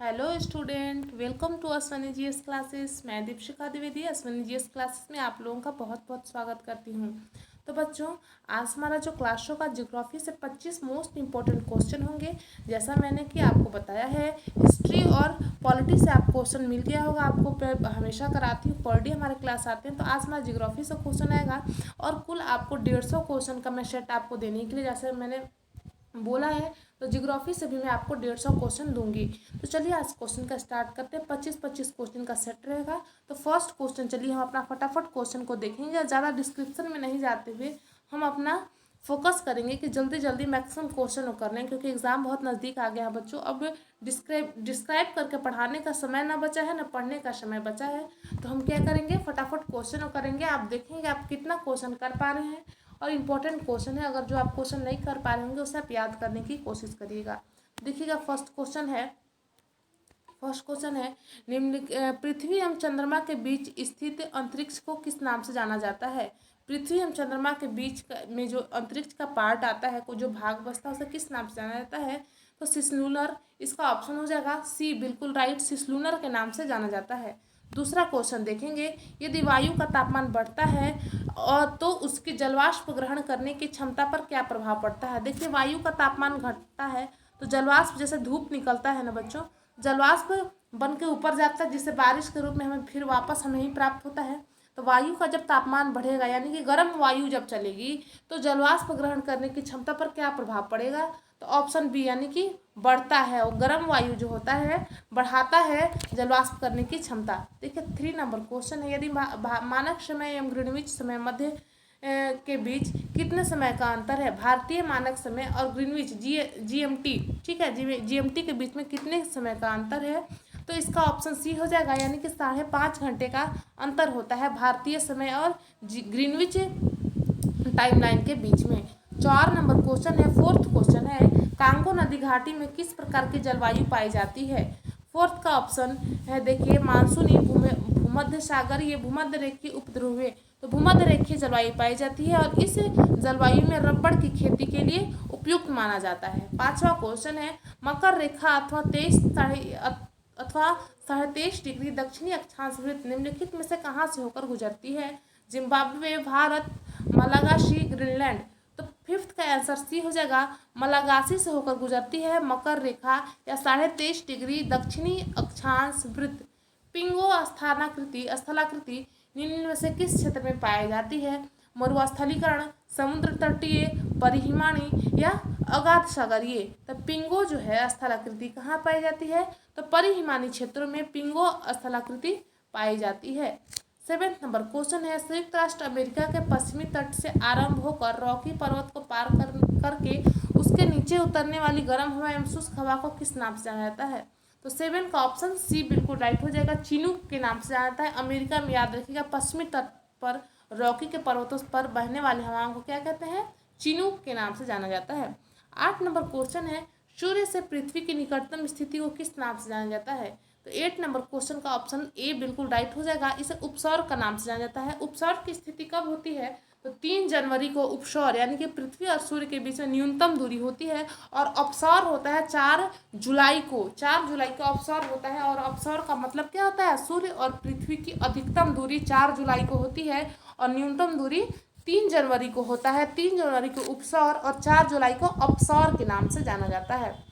Hello student, welcome to Ashwani GS classes. मैं Deepshikha Dwivedi Ashwani GS classes में आप लोगों का बहुत बहुत स्वागत करती हूँ। तो बच्चों, आज हमारा जो क्लास शो का ज्योग्राफी से 25 मोस्ट इंपॉर्टेंट क्वेश्चन होंगे। जैसा मैंने कि आपको बताया है, हिस्ट्री और पॉलिटी से आप क्वेश्चन मिल गया होगा। आपको हमेशा कराती हूँ, पर डे हमारे क्लास आते हैं। तो आज हमारा ज्योग्राफी से क्वेश्चन आएगा और कुल आपको 150 क्वेश्चन का मैं सेट आपको देने के लिए, जैसे मैंने बोला है, तो ज्योग्राफी से भी मैं आपको 150 क्वेश्चन दूंगी। तो चलिए आज क्वेश्चन का स्टार्ट करते हैं। 25-25 क्वेश्चन का सेट रहेगा। तो फर्स्ट क्वेश्चन, चलिए हम अपना फटाफट क्वेश्चन को देखेंगे। ज़्यादा डिस्क्रिप्शन में नहीं जाते हुए हम अपना फोकस करेंगे कि जल्दी जल्दी मैक्सिमम क्वेश्चन कर लें, क्योंकि एग्ज़ाम बहुत नज़दीक आ गया है बच्चों। अब डिस्क्राइब करके पढ़ाने का समय ना बचा है, ना पढ़ने का समय बचा है। तो हम क्या करेंगे, फटाफट क्वेश्चन करेंगे। आप देखेंगे आप कितना क्वेश्चन कर पा रहे हैं। और इम्पोर्टेंट क्वेश्चन है, अगर जो आप क्वेश्चन नहीं कर पा रहे होंगे उसे आप याद करने की कोशिश करिएगा। देखिएगा फर्स्ट क्वेश्चन है निम्न पृथ्वी एवं चंद्रमा के बीच स्थित अंतरिक्ष को किस नाम से जाना जाता है। पृथ्वी एवं चंद्रमा के बीच में जो अंतरिक्ष का पार्ट आता है, को जो भाग बचता है, उसे किस नाम से जाना जाता है। तो सिस्लूनर, इसका ऑप्शन हो जाएगा सी, बिल्कुल राइट, सिस्लूनर के नाम से जाना जाता है। दूसरा क्वेश्चन देखेंगे, यदि वायु का तापमान बढ़ता है और तो उसकी जलवाष्प ग्रहण करने की क्षमता पर क्या प्रभाव पड़ता है। देखिए, वायु का तापमान घटता है तो जलवाष्प, जैसे धूप निकलता है ना बच्चों, जलवाष्प बन के ऊपर जाता है, जिससे बारिश के रूप में हमें फिर वापस हमें ही प्राप्त होता है। तो वायु का जब तापमान बढ़ेगा, यानी कि गर्म वायु जब चलेगी, तो जलवाष्प ग्रहण करने की क्षमता पर क्या प्रभाव पड़ेगा। तो ऑप्शन बी, यानी कि बढ़ता है, और गर्म वायु जो होता है बढ़ाता है जलवाष्प करने की क्षमता। देखिए 3 नंबर क्वेश्चन है, यदि मानक समय एवं ग्रीनविच समय मध्य के बीच कितने समय का अंतर है। भारतीय मानक समय और ग्रीनविच जीएमटी, ठीक है, जीएमटी के बीच में कितने समय का अंतर है। तो इसका ऑप्शन सी हो जाएगा, यानी कि 5.5 घंटे का अंतर होता है भारतीय समय और ग्रीनविच टाइमलाइन के बीच में। 4 नंबर क्वेश्चन है, फोर्थ क्वेश्चन है, कांगो नदी घाटी में किस प्रकार की जलवायु पाई जाती है। फोर्थ का ऑप्शन है, देखिए, मानसूनी, भूमध्य सागरीय, भूमध्य रेखीय, उपध्रुवीय। तो भूमध्य रेखीय जलवायु पाई जाती है और इस जलवायु में रबड़ की खेती के लिए उपयुक्त माना जाता है। 5वां क्वेश्चन है, मकर रेखा अथवा 23.5 डिग्री दक्षिणी अक्षांश वृत्त निम्नलिखित में से कहाँ से होकर गुजरती है। Zimbabwe, Bharat, Malagasy, Greenland. तो फिफ्थ का आंसर सी हो जाएगा, मलागासी से होकर गुजरती है मकर रेखा या 23.5 डिग्री दक्षिणी अक्षांश वृत्त। पिंगो स्थलाकृति निम्न में से किस क्षेत्र में पाई जाती है। मरुस्थलीकरण, समुद्र तटीय, परिहिमानी या अगाध सागरीय। तो पिंगो जो है स्थलाकृति कहाँ पाई जाती है, तो परिहिमानी क्षेत्रों में पिंगो स्थलाकृति पाई जाती है। 7th नंबर क्वेश्चन है, संयुक्त राष्ट्र अमेरिका के पश्चिमी तट से आरंभ होकर रॉकी पर्वत को पार करके उसके नीचे उतरने वाली गर्म हवा एवं शुष्क हवा को किस नाम से जाना जाता है। तो 7 का ऑप्शन सी बिल्कुल राइट हो जाएगा, चिनूक के नाम से जाना जाता है। अमेरिका में, याद रखिएगा, पश्चिमी तट पर रॉकी के पर्वतों पर बहने वाली हवाओं को क्या कहते हैं, चिनूक के नाम से जाना जाता है। 8 नंबर क्वेश्चन है, सूर्य से पृथ्वी की निकटतम स्थिति को किस नाम से जाना जाता है। तो 8 नंबर क्वेश्चन का ऑप्शन ए बिल्कुल राइट हो जाएगा, इसे उपसौर का नाम से जाना जाता है। उपसौर की स्थिति कब होती है, तो 3 जनवरी को उपसौर, यानी कि पृथ्वी और सूर्य के बीच में न्यूनतम दूरी होती है। और अपसौर होता है 4 जुलाई को, 4 जुलाई को अपसौर होता है। और अपसौर का मतलब क्या होता है, सूर्य और पृथ्वी की अधिकतम दूरी 4 जुलाई को होती है और न्यूनतम दूरी 3 जनवरी को होता है। 3 जनवरी को उपसौर और 4 जुलाई को अपसौर के नाम से जाना जाता है।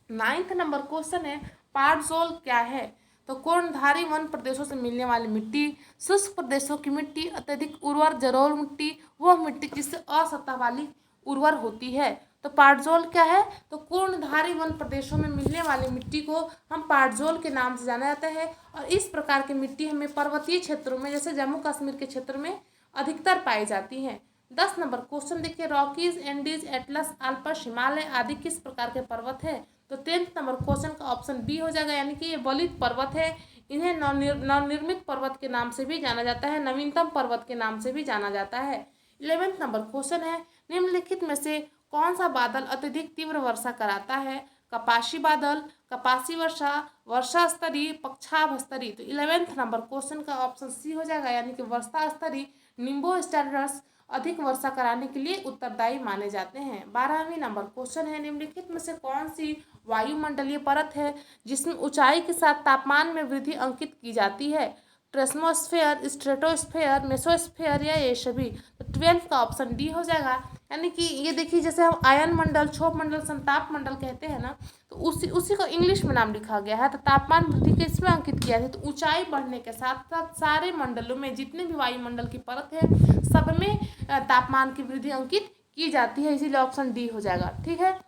9th नंबर क्वेश्चन है, पार्टजोल क्या है। तो कोणधारी वन प्रदेशों से मिलने वाली मिट्टी, शुष्क प्रदेशों की मिट्टी, अत्यधिक उर्वर जलोढ़ मिट्टी, वह मिट्टी जिससे असतह वाली उर्वर होती है। तो पार्टजोल क्या है, तो कोणधारी वन प्रदेशों में मिलने वाली मिट्टी को हम पार्टजोल के नाम से जाना जाता है। और इस प्रकार की मिट्टी हमें पर्वतीय क्षेत्रों में, जैसे जम्मू कश्मीर के क्षेत्र में अधिकतर पाई जाती हैं। 10 नंबर क्वेश्चन देखिए, Rockies, Andes, Atlas, Alps, Himalaya आदि किस प्रकार के पर्वत है। तो 10th नंबर क्वेश्चन का ऑप्शन बी हो जाएगा, यानी कि ये वलित पर्वत है। इन्हें नवनिर्मित पर्वत के नाम से भी जाना जाता है, नवीनतम पर्वत के नाम से भी जाना जाता है। 11th नंबर क्वेश्चन है, निम्नलिखित में से कौन सा बादल अत्यधिक तीव्र वर्षा कराता है। कपासी बादल, कपासी वर्षा, वर्षा स्तरीय, पक्षाभ स्तरीय। तो 11th नंबर क्वेश्चन का ऑप्शन सी हो जाएगा, यानी कि वर्षा स्तरीय, निम्बो स्टेरस, अधिक वर्षा कराने के लिए उत्तरदायी माने जाते हैं। 12वीं नंबर क्वेश्चन है, निम्नलिखित में से कौन सी वायुमंडलीय परत है जिसमें ऊंचाई के साथ तापमान में वृद्धि अंकित की जाती है? ट्रेस्मोस्फेयर, स्ट्रेटोस्फेयर, मेसोस्फेयर या ये सभी? तो 12 का ऑप्शन डी हो जाएगा। यानी कि ये देखिए, जैसे हम आयन मंडल, क्षोभ मंडल, संताप मंडल कहते हैं ना, तो उसी को इंग्लिश में नाम लिखा गया है। तो तापमान वृद्धि किसमें अंकित किया है? तो ऊंचाई बढ़ने के साथ साथ सारे मंडलों में, जितने भी वायुमंडल की परत है, सब में तापमान की वृद्धि अंकित की जाती है, इसीलिए ऑप्शन डी हो जाएगा। ठीक है।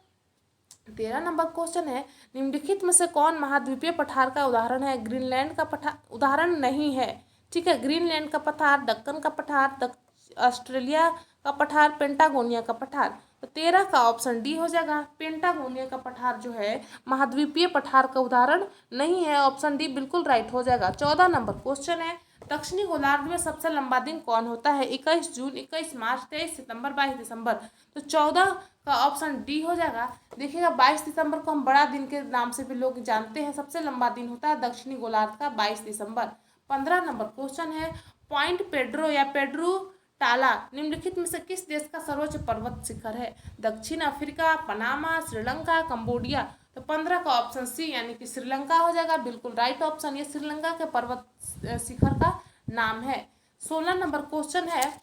13 नंबर क्वेश्चन है, निम्नलिखित में से कौन महाद्वीपीय पठार का उदाहरण है? ग्रीनलैंड का पठार उदाहरण नहीं है। ठीक है। ग्रीनलैंड का पठार, दक्कन का पठार, ऑस्ट्रेलिया का पठार, पेंटागोनिया का पठार। तो 13 का ऑप्शन डी हो जाएगा। पेंटागोनिया का पठार जो है महाद्वीपीय पठार का उदाहरण नहीं है। ऑप्शन डी बिल्कुल राइट हो जाएगा। 14 नंबर क्वेश्चन है, दक्षिणी गोलार्ध में सबसे लंबा दिन कौन होता है? 21 जून, 21 मार्च, 23 सितंबर, 22 दिसंबर। तो 14 का ऑप्शन डी हो जाएगा। देखिएगा, 22 दिसंबर को हम बड़ा दिन के नाम से भी लोग जानते हैं। सबसे लंबा दिन होता है दक्षिणी गोलार्ध का 22 दिसंबर। 15 नंबर क्वेश्चन है, पॉइंट पेड्रो या पेड्रो टाला निम्नलिखित में से किस देश का सर्वोच्च पर्वत शिखर है? दक्षिण अफ्रीका, पनामा, श्रीलंका, कंबोडिया। तो 15 का ऑप्शन सी यानी कि श्रीलंका हो जाएगा। बिल्कुल राइट ऑप्शन, ये श्रीलंका के पर्वत शिखर का नाम है। 16 नंबर क्वेश्चन है,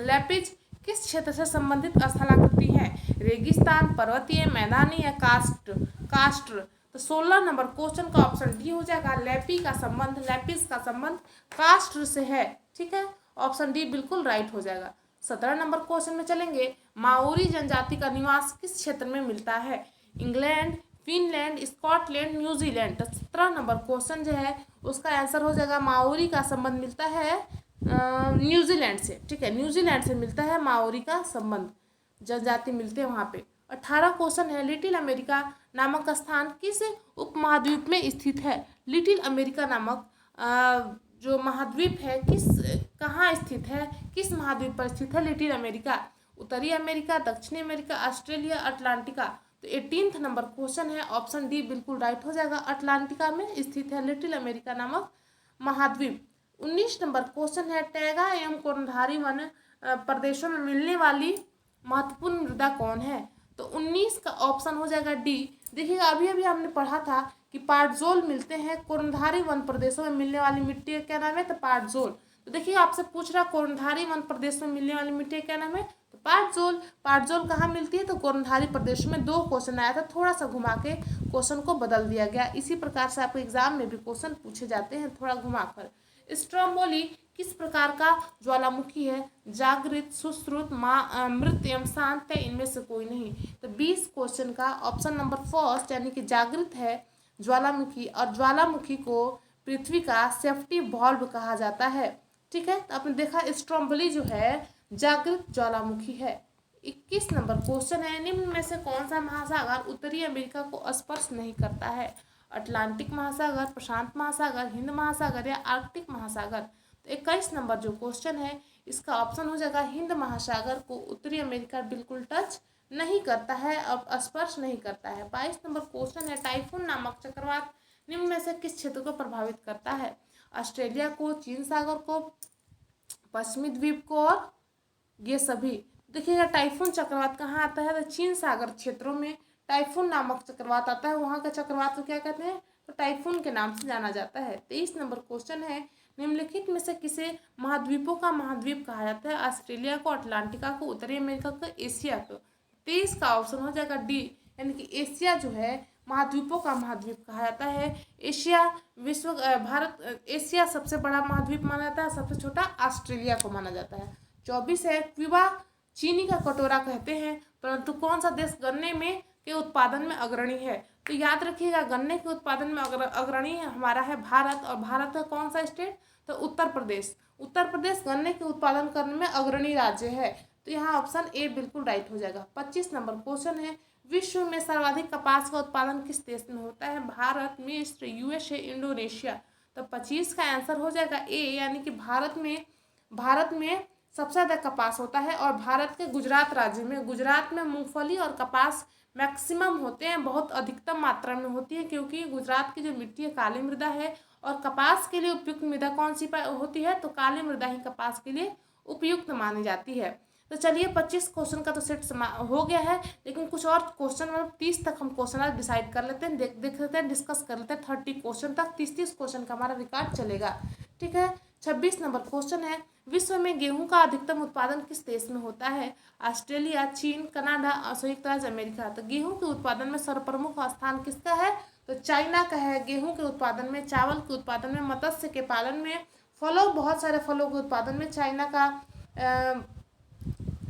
लैपिज किस क्षेत्र से संबंधित स्थलाकृति है? रेगिस्तान, पर्वतीय, मैदानी या कास्ट्र। तो 16 नंबर क्वेश्चन का ऑप्शन डी हो जाएगा। लैपिज का संबंध कास्ट्र से है। ठीक है। ऑप्शन डी बिल्कुल राइट हो जाएगा। 17 नंबर क्वेश्चन में चलेंगे, माओरी जनजाति का निवास किस क्षेत्र में मिलता है? England, Finland, Scotland, New Zealand. तो 17 नंबर क्वेश्चन जो है उसका आंसर हो जाएगा, माओरी का संबंध मिलता है न्यूजीलैंड से। ठीक है। न्यूजीलैंड से मिलता है माओरी का संबंध, जनजाति मिलते हैं वहाँ पे। 18 क्वेश्चन है, लिटिल अमेरिका नामक स्थान किस उपमहाद्वीप में स्थित है? लिटिल अमेरिका नामक जो महाद्वीप है कहाँ स्थित है? किस महाद्वीप पर स्थित है लिटिल अमेरिका? उत्तरी अमेरिका, दक्षिणी अमेरिका, ऑस्ट्रेलिया, अटलांटिका। तो 18 नंबर क्वेश्चन है, ऑप्शन डी बिल्कुल राइट हो जाएगा। अटलांटिका में स्थित है लिटिल अमेरिका नामक महाद्वीप। 19 नंबर क्वेश्चन है, टैगा एवं कोरंधारी वन प्रदेशों में मिलने वाली महत्वपूर्ण मृदा कौन है? तो 19 का ऑप्शन हो जाएगा डी। देखिएगा, अभी अभी हमने पढ़ा था कि पाटजोल मिलते हैं कोरंधारी वन प्रदेशों में मिलने वाली मिट्टी क्या नाम है? तो पाटजोल। तो देखिए, आपसे पूछ रहा कोरंधारी वन प्रदेश में मिलने वाली मिट्टी क्या नाम है? तो पाटजोल। पाटजोल कहाँ मिलती है? तो कोरंधारी प्रदेश में। 2 क्वेश्चन आया था, थोड़ा सा घुमा के क्वेश्चन को बदल दिया गया। इसी प्रकार से आपको एग्जाम में भी क्वेश्चन पूछे जाते हैं थोड़ा घुमाकर। स्ट्रोम्बोली किस प्रकार का ज्वालामुखी है? जागृत, सुश्रुत, मृत एवं शांत है, इनमें से कोई नहीं। तो 20 क्वेश्चन का ऑप्शन नंबर फर्स्ट यानी कि जागृत है ज्वालामुखी, और ज्वालामुखी को पृथ्वी का सेफ्टी वॉल्व कहा जाता है। ठीक है। तो आपने देखा स्ट्रोम्बोली जो है जागृत ज्वालामुखी है। 21 नंबर क्वेश्चन है, निम्न में से कौन सा महासागर उत्तरी अमेरिका को स्पर्श नहीं करता है? अटलांटिक महासागर, प्रशांत महासागर, हिंद महासागर या आर्कटिक महासागर। तो 21 नंबर जो क्वेश्चन है इसका ऑप्शन हो जाएगा हिंद महासागर को उत्तरी अमेरिका बिल्कुल टच नहीं करता है, अब स्पर्श नहीं करता है। 22 नंबर क्वेश्चन है, टाइफून नामक चक्रवात निम्न में से किस क्षेत्र को प्रभावित करता है? ऑस्ट्रेलिया को, चीन सागर को, पश्चिमी द्वीप को, और ये सभी। देखिएगा, टाइफून चक्रवात कहाँ आता है? तो चीन सागर क्षेत्रों में टाइफून नामक चक्रवात आता है। वहाँ का चक्रवात को क्या कहते हैं? तो टाइफून के नाम से जाना जाता है। 23 नंबर क्वेश्चन है, निम्नलिखित में से किसे महाद्वीपों का महाद्वीप कहा जाता है? ऑस्ट्रेलिया को, अटलांटिका को, उत्तरी अमेरिका को, एशिया को। 23 का ऑप्शन हो जाएगा डी, यानी कि एशिया जो है महाद्वीपों का महाद्वीप कहा जाता है। एशिया सबसे बड़ा महाद्वीप माना जाता है, सबसे छोटा ऑस्ट्रेलिया को माना जाता है। 24 है, क्यूबा चीनी का कटोरा कहते हैं, परंतु कौन सा देश गन्ने में के उत्पादन में अग्रणी है? तो याद रखिएगा, गन्ने के उत्पादन में अग्रणी हमारा है भारत, और भारत का कौन सा स्टेट? तो उत्तर प्रदेश। उत्तर प्रदेश गन्ने के उत्पादन करने में अग्रणी राज्य है। तो यहाँ ऑप्शन ए बिल्कुल राइट हो जाएगा। 25 नंबर क्वेश्चन है, विश्व में सर्वाधिक कपास का उत्पादन किस देश में होता है? भारत, मिस्र, यूएसए, इंडोनेशिया। तो 25 का आंसर हो जाएगा ए, यानी कि भारत में सबसे ज़्यादा कपास होता है, और भारत के गुजरात राज्य में, गुजरात में मूंगफली और कपास मैक्सिमम होते हैं, बहुत अधिकतम मात्रा में होती है, क्योंकि गुजरात की जो मिट्टी है काली मृदा है, और कपास के लिए उपयुक्त मृदा कौन सी होती है? तो काली मृदा ही कपास के लिए उपयुक्त मानी जाती है। तो चलिए 25 क्वेश्चन का तो सेट हो गया है, लेकिन कुछ और क्वेश्चन मतलब 30 तक हम क्वेश्चन आज डिसाइड कर लेते हैं, देख लेते हैं, डिस्कस कर लेते हैं। 30 क्वेश्चन तक 30 क्वेश्चन का हमारा रिकॉर्ड चलेगा। ठीक है। 26 नंबर क्वेश्चन है, विश्व में गेहूं का अधिकतम उत्पादन किस देश में होता है? ऑस्ट्रेलिया, चीन, कनाडा और संयुक्त राज्य अमेरिका। तो गेहूं के उत्पादन में सर्वप्रमुख स्थान किसका है? तो चाइना का है। गेहूं के उत्पादन में, चावल के उत्पादन में, मत्स्य के पालन में, फलों, बहुत सारे फलों के उत्पादन में चाइना का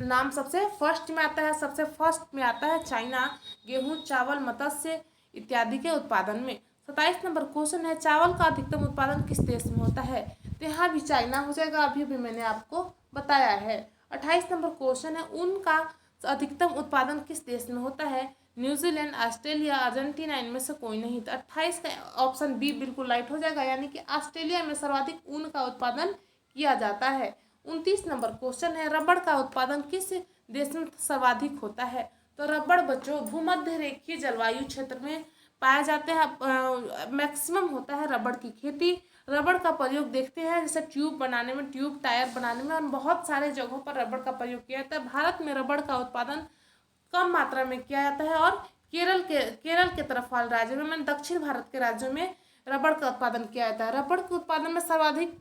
नाम सबसे फर्स्ट में आता है। सबसे फर्स्ट में आता है चाइना, गेहूं, चावल, मत्स्य इत्यादि के उत्पादन में। 27 नंबर क्वेश्चन है, चावल का अधिकतम उत्पादन किस देश में होता है? तो यहाँ भी चाइना हो जाएगा, अभी भी मैंने आपको बताया है। 28 नंबर क्वेश्चन है, ऊन का अधिकतम उत्पादन किस देश में होता है? न्यूजीलैंड, ऑस्ट्रेलिया, अर्जेंटीना, इनमें से कोई नहीं। तो 28 का ऑप्शन बी बिल्कुल राइट हो जाएगा, यानी कि ऑस्ट्रेलिया में सर्वाधिक ऊन का उत्पादन किया जाता है। 29 नंबर क्वेश्चन है, रबड़ का उत्पादन किस देश में सर्वाधिक होता है? तो रबड़ बच्चों भूमध्य रेखीय जलवायु क्षेत्र में पाए जाते हैं, मैक्सिमम होता है रबड़ की खेती। रबड़ का प्रयोग देखते हैं जैसे ट्यूब बनाने में, ट्यूब टायर बनाने में, और बहुत सारे जगहों पर रबड़ का प्रयोग किया जाता है। भारत में रबड़ का उत्पादन कम मात्रा में किया जाता है, और केरल के तरफ वाले राज्यों में, मैंने दक्षिण भारत के राज्यों में रबड़ का उत्पादन किया जाता है। रबड़ के उत्पादन में सर्वाधिक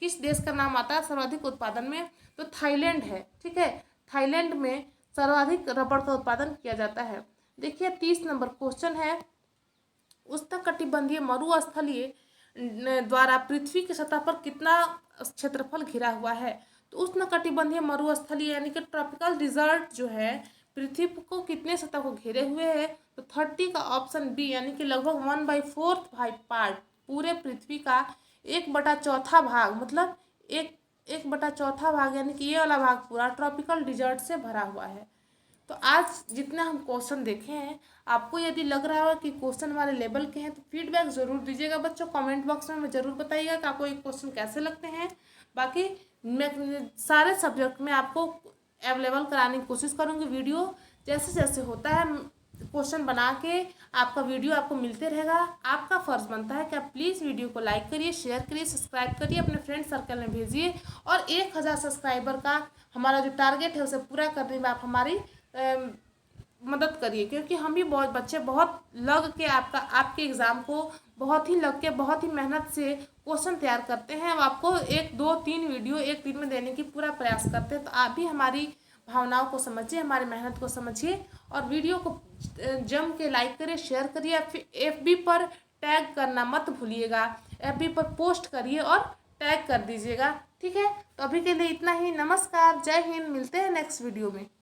किस देश का नाम आता है सर्वाधिक उत्पादन में? तो थाईलैंड है। ठीक है, थाईलैंड में सर्वाधिक रबड़ का उत्पादन किया जाता है। देखिए 30 नंबर क्वेश्चन है, उष्णकटिबंधीय मरुस्थलीय द्वारा पृथ्वी की सतह पर कितना क्षेत्रफल घिरा हुआ है? तो उष्णकटिबंधीय मरुस्थलीय यानी कि ट्रॉपिकल डिजर्ट जो है पृथ्वी को कितने सतह को घेरे हुए है? तो 30 का ऑप्शन बी, यानी कि लगभग 1/4 पार्ट, पूरे पृथ्वी का 1/4 भाग, मतलब एक बटा चौथा भाग, यानी कि ये वाला भाग पूरा ट्रॉपिकल डिजर्ट से भरा हुआ है। तो आज जितना हम क्वेश्चन देखे हैं, आपको यदि लग रहा हो कि क्वेश्चन हमारे लेवल के हैं तो फीडबैक ज़रूर दीजिएगा बच्चों, कमेंट बॉक्स में ज़रूर बताइएगा कि आपको ये क्वेश्चन कैसे लगते हैं। बाकी मैं सारे सब्जेक्ट में आपको अवेलेबल कराने की कोशिश करूँगी। वीडियो जैसे जैसे होता है क्वेश्चन बना के आपका वीडियो आपको मिलते रहेगा। आपका फ़र्ज़ बनता है कि आप प्लीज़ वीडियो को लाइक करिए, शेयर करिए, सब्सक्राइब करिए, अपने फ्रेंड सर्कल में भेजिए, और 1000 सब्सक्राइबर का हमारा जो टारगेट है उसे पूरा करने में आप हमारी मदद करिए, क्योंकि हम भी बहुत बच्चे बहुत लग के आपके एग्ज़ाम को बहुत ही लग के, बहुत ही मेहनत से क्वेश्चन तैयार करते हैं। अब आपको 1, 2, 3 वीडियो एक दिन में देने की पूरा प्रयास करते हैं। तो आप भी हमारी भावनाओं को समझिए, हमारी मेहनत को समझिए, और वीडियो को जम के लाइक करिए, शेयर करिए। फिर FB पर टैग करना मत भूलिएगा, FB पर पोस्ट करिए और टैग कर दीजिएगा। ठीक है, तो अभी के लिए इतना ही। नमस्कार, जय हिंद, मिलते हैं नेक्स्ट वीडियो में।